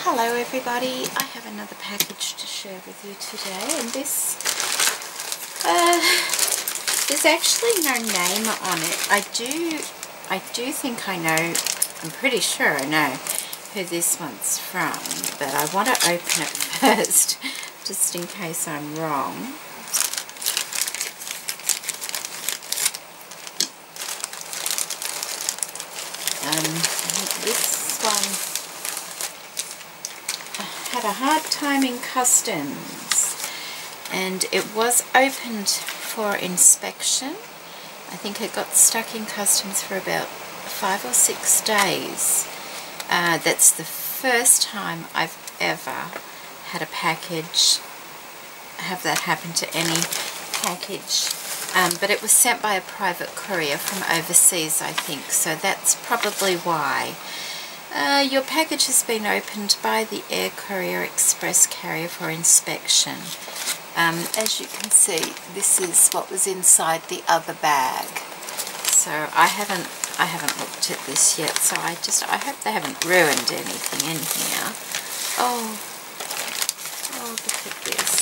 Hello everybody, I have another package to share with you today, and this, there's actually no name on it. I do think I know, I'm pretty sure I know who this one's from, but I want to open it first, just in case I'm wrong. This one had a hard time in customs, and it was opened for inspection. I think it got stuck in customs for about 5 or 6 days. That's the first time I've ever had a package have that happen to any package, but it was sent by a private courier from overseas, I think, so that's probably why. Your package has been opened by the air courier express carrier for inspection. As you can see, this is what was inside the other bag. So I haven't looked at this yet, so I hope they haven't ruined anything in here. Oh, look at this.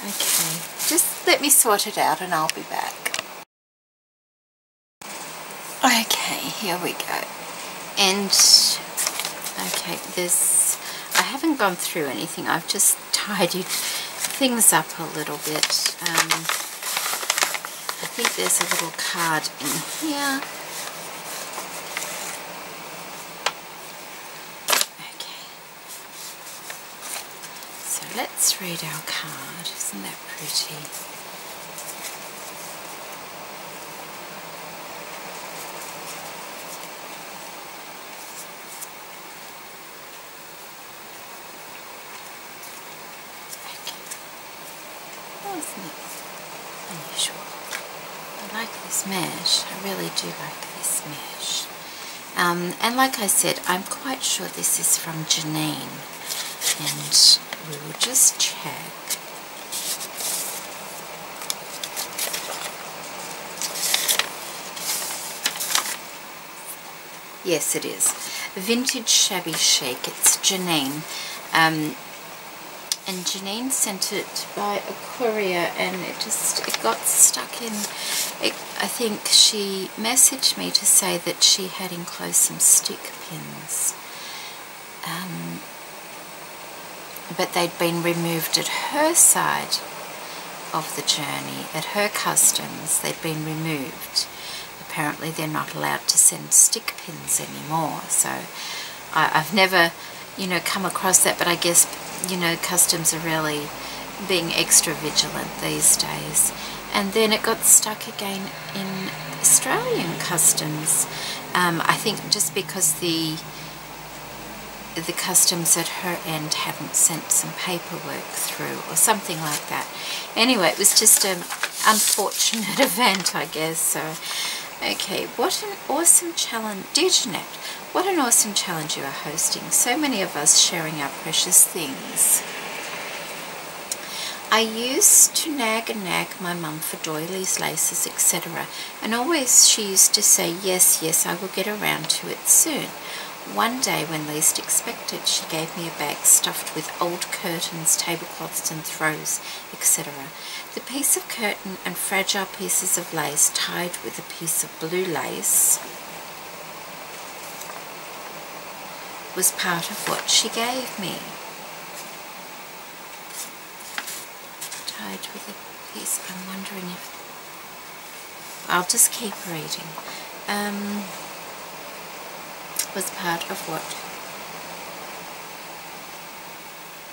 Okay, just let me sort it out and I'll be back. Okay, here we go. And, okay, I haven't gone through anything. I've just tidied things up a little bit. I think there's a little card in here. Let's read our card. Isn't that pretty? Okay. Oh, isn't it unusual? I like this mesh. I really do like this mesh. And like I said, I'm quite sure this is from Janine. And we will just check. Yes, it is. VintageShabbyChic. It's Janine. And Janine sent it by a courier, and it got stuck in. I think she messaged me to say that she had enclosed some stick pins. But they'd been removed at her side of the journey, at her customs. They'd been removed. Apparently they're not allowed to send stick pins anymore, so I've never, come across that, but I guess, customs are really being extra vigilant these days. And then it got stuck again in Australian customs. I think just because the customs at her end hadn't sent some paperwork through or something like that. Anyway, it was just an unfortunate event, I guess. So, okay, what an awesome challenge. Dear Jeanette, what an awesome challenge you are hosting. So many of us sharing our precious things. I used to nag my mum for doilies, laces, etc. And always she used to say, yes, yes, I will get around to it soon. One day, when least expected, she gave me a bag stuffed with old curtains, tablecloths and throws, etc. The piece of curtain and fragile pieces of lace tied with a piece of blue lace was part of what she gave me. Tied with a piece, I'm wondering if... I'll just keep reading. Was part of what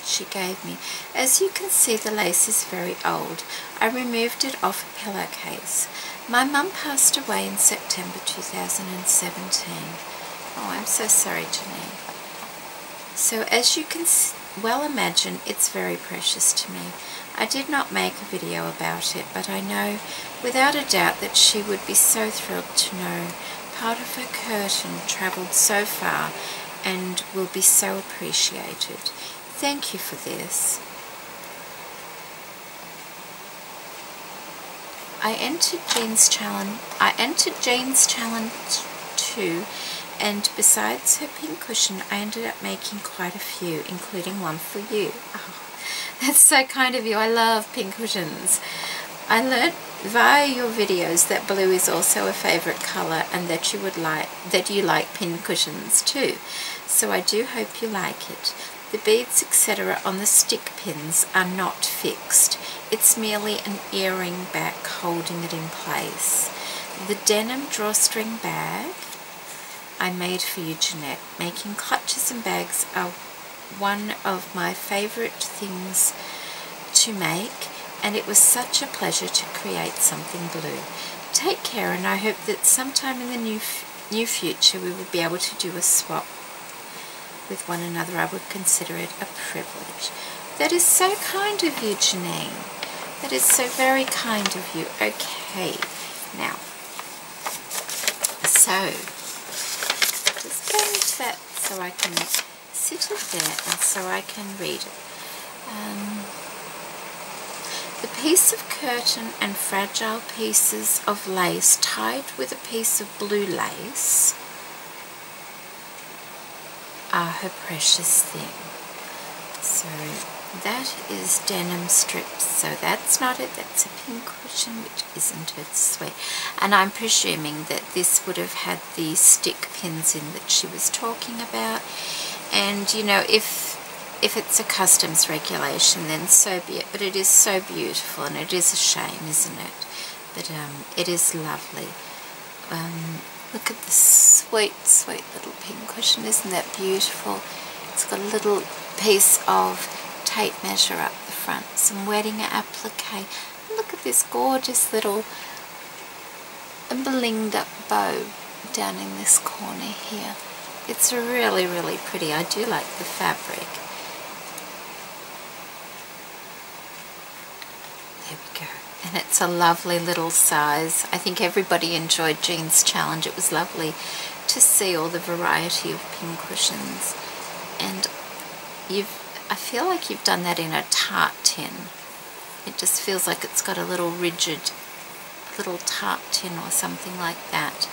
she gave me. As you can see, the lace is very old. I removed it off a pillowcase. My mum passed away in September 2017. Oh, I'm so sorry, Janine. So as you can well imagine, it's very precious to me. I did not make a video about it, but I know without a doubt that she would be so thrilled to know part of her curtain travelled so far and will be so appreciated. Thank you for this. I entered Jean's challenge 2, and besides her pincushion, I ended up making quite a few, including one for you. Oh, that's so kind of you. I love pincushions. I learnt via your videos that blue is also a favorite color, and that you like pincushions too. So I do hope you like it. The beads, etc. on the stick pins are not fixed. It's merely an earring back holding it in place. The denim drawstring bag I made for you, Jeanette. Making clutches and bags are one of my favorite things to make, and it was such a pleasure to create something blue. Take care, and I hope that sometime in the near future we will be able to do a swap with one another. I would consider it a privilege. That is so kind of you, Janine. That is so very kind of you. Okay, now, so just go into that so I can sit it there and so I can read it. The piece of curtain and fragile pieces of lace tied with a piece of blue lace are her precious thing. So that is denim strips. So that's not it. That's a pincushion, which isn't it sweet. And I'm presuming that this would have had the stick pins in that she was talking about. And you know, if it's a customs regulation, then so be it. But it is so beautiful, and it is a shame, isn't it? But it is lovely. Look at this sweet, sweet little pincushion. Isn't that beautiful? It's got a little piece of tape measure up the front, some wedding applique. Look at this gorgeous little blinged up bow down in this corner here. It's really, really pretty. I do like the fabric. There we go. And it's a lovely little size. I think everybody enjoyed Jean's challenge. It was lovely to see all the variety of pincushions. And I feel like you've done that in a tart tin. It just feels like it's got a little rigid little tart tin or something like that.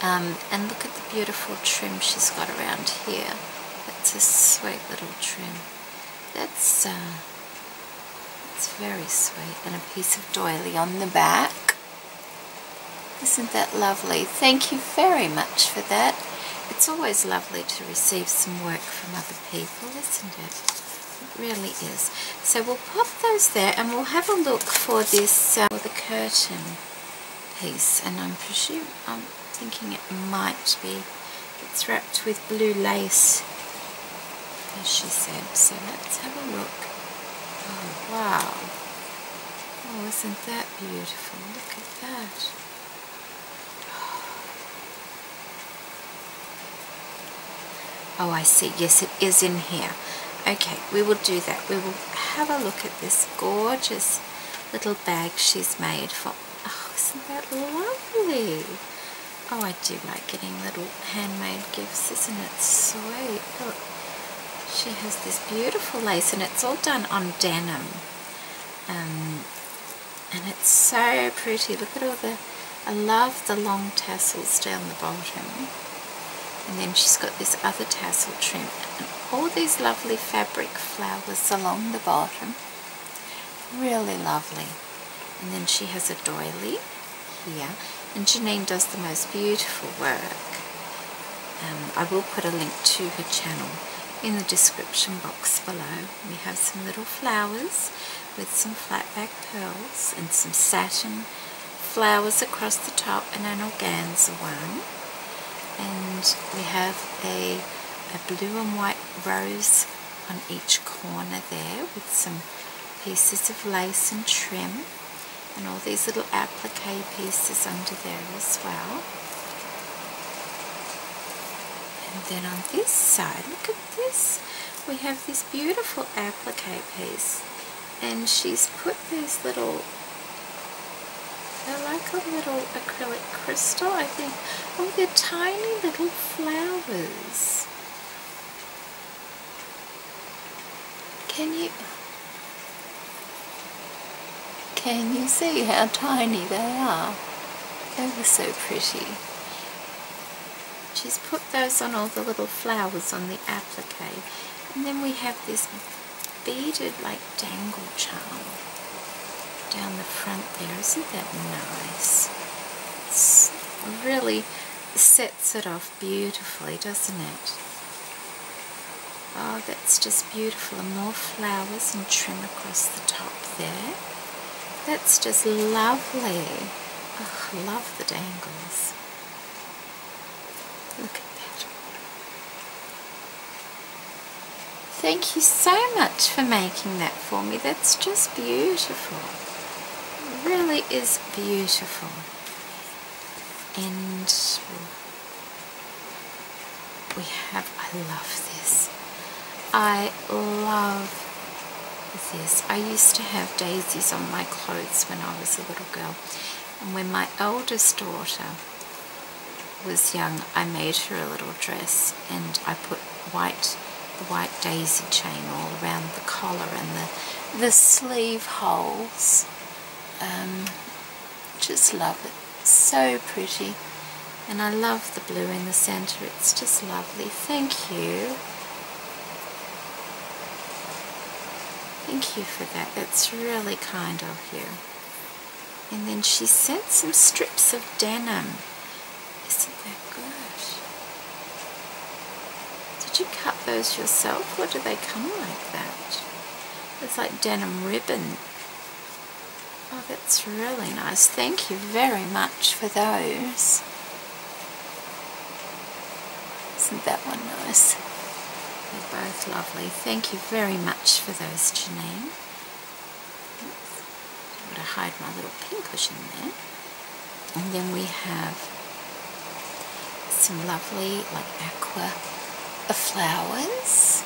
And look at the beautiful trim she's got around here. That's a sweet little trim. That's very sweet. And a piece of doily on the back. Isn't that lovely? Thank you very much for that. It's always lovely to receive some work from other people, isn't it? It really is. So we'll pop those there, and we'll have a look for this for the curtain piece. And I'm thinking it might be. It's wrapped with blue lace, as she said. So let's have a look. Oh wow! Oh, isn't that beautiful? Look at that. Oh, I see. Yes, it is in here. Okay, we will do that. We will have a look at this gorgeous little bag she's made for... Oh, isn't that lovely? Oh, I do like getting little handmade gifts. Isn't it sweet? Look, she has this beautiful lace, and it's all done on denim. And it's so pretty. Look at all the... I love the long tassels down the bottom. And then she's got this other tassel trim, and all these lovely fabric flowers along the bottom. Really lovely. And then she has a doily here, and Janine does the most beautiful work. I will put a link to her channel in the description box below. We have some little flowers with some flat back pearls and some satin flowers across the top, and an organza one. And we have a blue and white rose on each corner there, with some pieces of lace and trim, and all these little applique pieces under there as well. And then on this side, look at this, we have this beautiful applique piece, and she's put these little... They're like a little acrylic crystal, I think. Oh, they're tiny little flowers. Can you see how tiny they are? They were so pretty. She's put those on all the little flowers on the applique. And then we have this beaded like dangle charm down the front there. Isn't that nice? It's really sets it off beautifully, doesn't it? Oh, that's just beautiful. And more flowers and trim across the top there. That's just lovely. Oh, I love the dangles. Look at that. Thank you so much for making that for me. That's just beautiful. It really is beautiful. And we have, I love this. I love this. I used to have daisies on my clothes when I was a little girl. And when my eldest daughter was young, I made her a little dress and I put the white daisy chain all around the collar and the sleeve holes. Just love it. So pretty. And I love the blue in the center. It's just lovely. Thank you. Thank you for that. That's really kind of you. And then she sent some strips of denim. Isn't that good? Did you cut those yourself, or do they come like that? It's like denim ribbon. Oh, that's really nice. Thank you very much for those. Isn't that one nice? They're both lovely. Thank you very much for those, Janine. I'm going to hide my little pincushion there. And then we have some lovely like aqua flowers,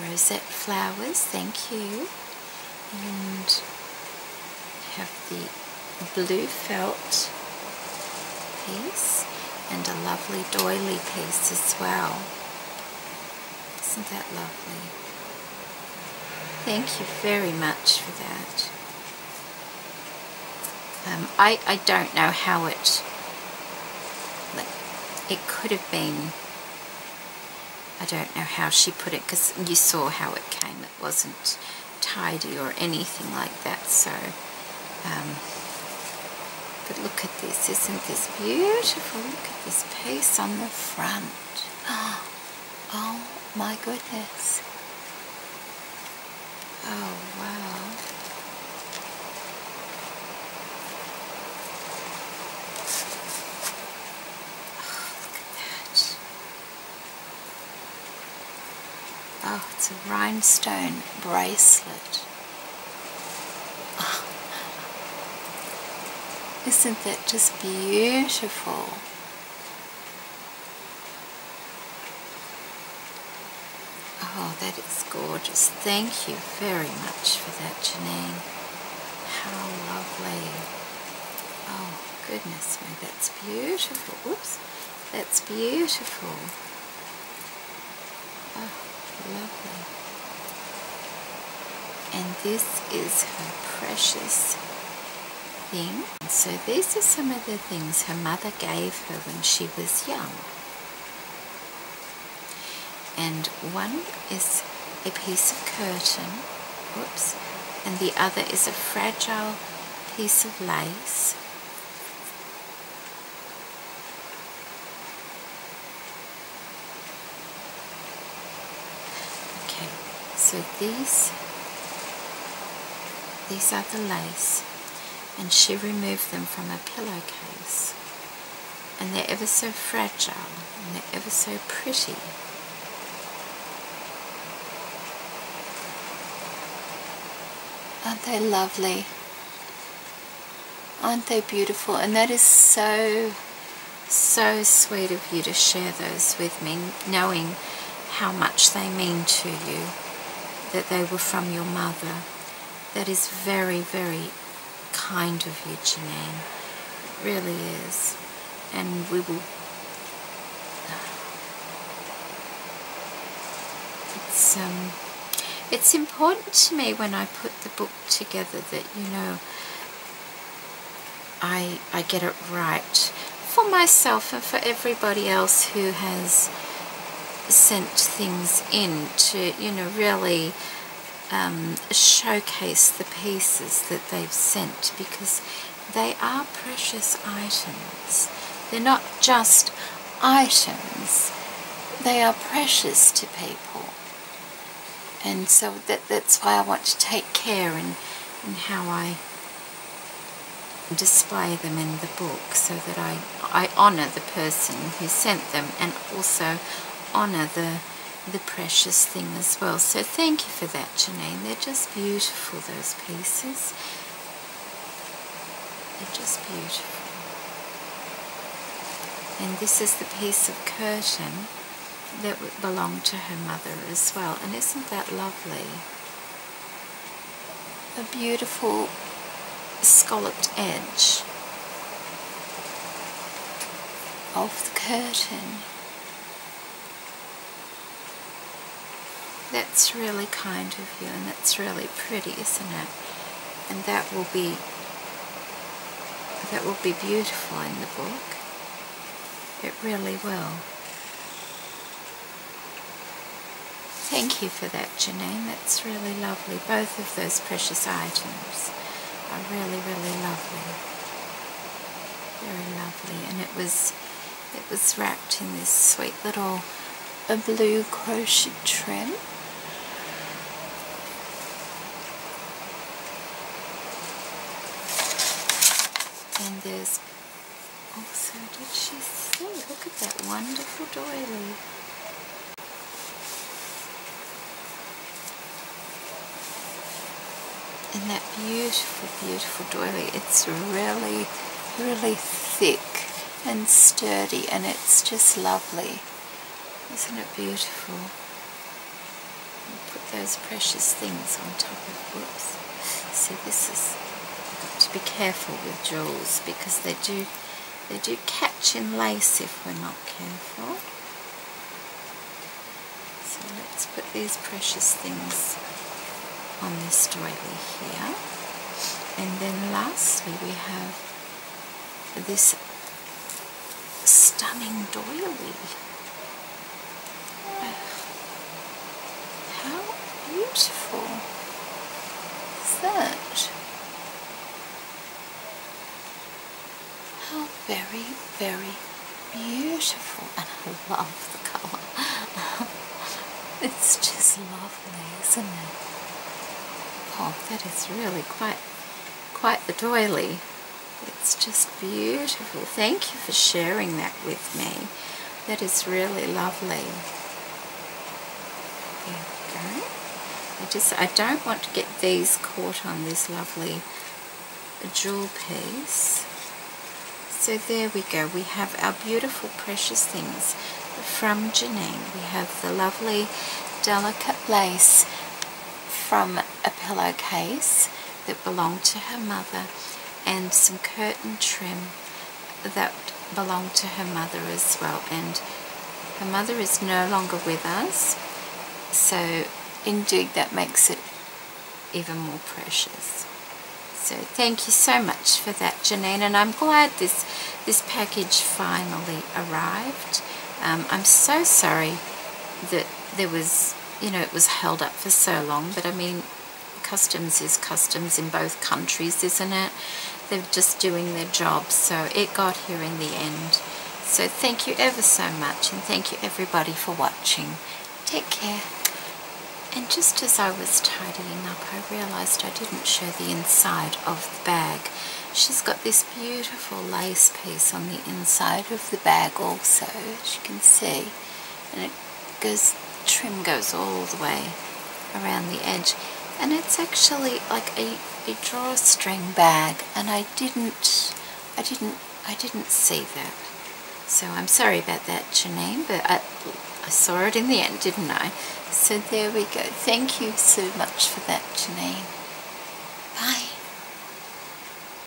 rosette flowers, thank you. And have the blue felt piece and a lovely doily piece as well. Isn't that lovely? Thank you very much for that. I don't know how it could have been, I don't know how she put it, because you saw how it came. It wasn't tidy or anything like that, so but look at this. Isn't this beautiful? Look at this piece on the front. Oh my goodness. Oh wow. Oh, it's a rhinestone bracelet. Oh, isn't that just beautiful? Oh, that is gorgeous. Thank you very much for that, Janine. How lovely. Oh, goodness me, that's beautiful. Oops, that's beautiful. Oh. Lovely. And this is her precious thing. So these are some of the things her mother gave her when she was young. And one is a piece of curtain, whoops, and the other is a fragile piece of lace. So these are the lace, and she removed them from a pillowcase, and they're ever so fragile and they're ever so pretty. Aren't they lovely? Aren't they beautiful? And that is so sweet of you to share those with me, knowing how much they mean to you, that they were from your mother. That is very, very kind of you, Janine. It really is. And we will... It's important to me when I put the book together that, you know, I get it right for myself and for everybody else who has sent things in to, you know, really showcase the pieces that they've sent, because they are precious items. They're not just items, they are precious to people. And so that's why I want to take care in how I display them in the book, so that I honour the person who sent them and also honour the precious thing as well. So thank you for that, Janine. They're just beautiful, those pieces. They're just beautiful. And this is the piece of curtain that belonged to her mother as well. And isn't that lovely? A beautiful scalloped edge of the curtain. That's really kind of you, and that's really pretty, isn't it? And that will be beautiful in the book. It really will. Thank you for that, Janine. That's really lovely. Both of those precious items are really, really lovely. Very lovely. And it was wrapped in this sweet little blue crochet trim. And there's also, did she say, look at that wonderful doily. And that beautiful, beautiful doily. It's really, really thick and sturdy, and it's just lovely. Isn't it beautiful? I'll put those precious things on top of, whoops. See, this is, I've got to be careful with jewels, because they do catch in lace if we're not careful. So let's put these precious things on this doily here. And then lastly we have this stunning doily. How beautiful is that? How very, very beautiful. And I love the colour. It's just lovely, isn't it? Oh, that is really quite the doily. It's just beautiful. Thank you for sharing that with me. That is really lovely. There we go. I don't want to get these caught on this lovely jewel piece. So there we go. We have our beautiful precious things from Janine. We have the lovely delicate lace from a pillowcase that belonged to her mother, and some curtain trim that belonged to her mother as well. And her mother is no longer with us, so indeed that makes it even more precious. So thank you so much for that, Janine, and I'm glad this package finally arrived. I'm so sorry that there was, you know, it was held up for so long, but I mean, customs is customs in both countries, isn't it? They're just doing their job, so it got here in the end. So thank you ever so much, and thank you everybody for watching. Take care. And just as I was tidying up, I realised I didn't show the inside of the bag. She's got this beautiful lace piece on the inside of the bag also, as you can see, and it goes, trim goes all the way around the edge, and it's actually like a drawstring bag, and I didn't see that. So I'm sorry about that, Janine, but I saw it in the end, didn't I? So there we go. Thank you so much for that, Janine.